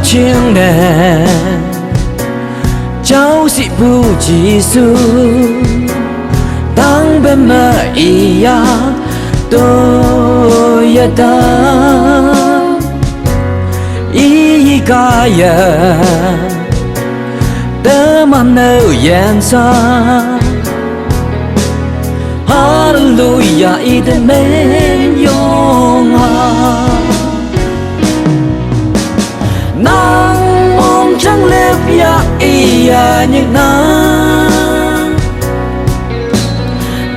chiêng nè cháu sĩ bù Giêsu tăng bên mơ ia tôi ta ý ca ya tớ mang nêu yên xa Hallelujah ý tên bên yong ha nang mong trăng lép ya ia nhạc nang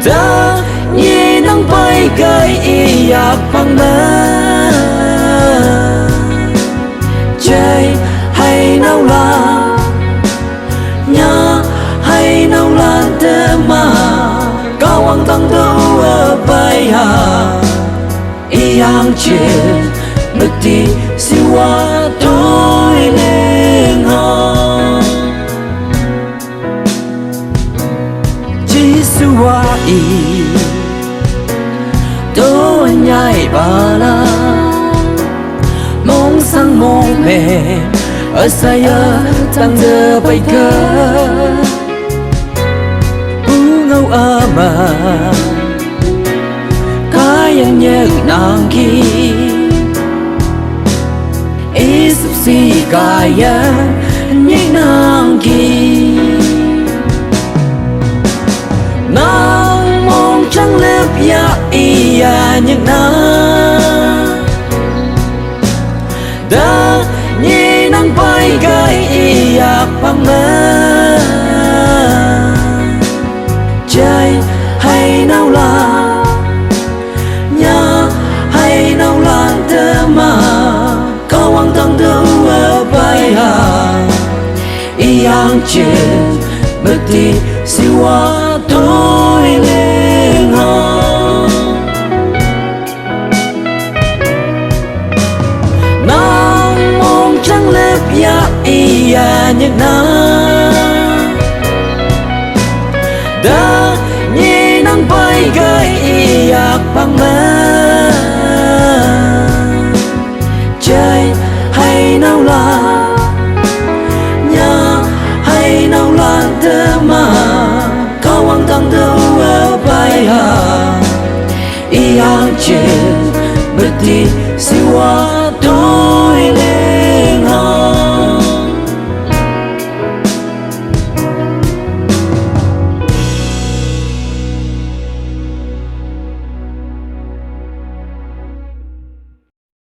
ta nhị nang bay gai ia bằng nang chơi hay nấu la nhớ hay nấu lan thế mà cao hoàng tăng đâu ở bay hà yang chuyện mất đi siêu qua tôi lên hò chỉ siêu qua ý tôi nhảy bà la mong sang mong mềm ở saya tăng giờ bay cơ ngâu ama kaya nhớ nàng ki isip si kaya nhớ nàng ki nàng mong trăng lép ya ia nhớ nàng đã nhớ nàng bay gai ia bằng mơ chơi hay nấu la nhớ hay nấu lan thế mà cao hoàng tăng đâu ở bay hà yang chuyện mất đi siêu qua tôi lên hò nang mong trăng lép ya ia nhạc nang đã nhị nang bay gai ia bằng mơ chơi hay nấu la nhớ hay nấu lan thế mà cao hoàng tăng đâu ở bay hà yang chuyện mất đi siêu qua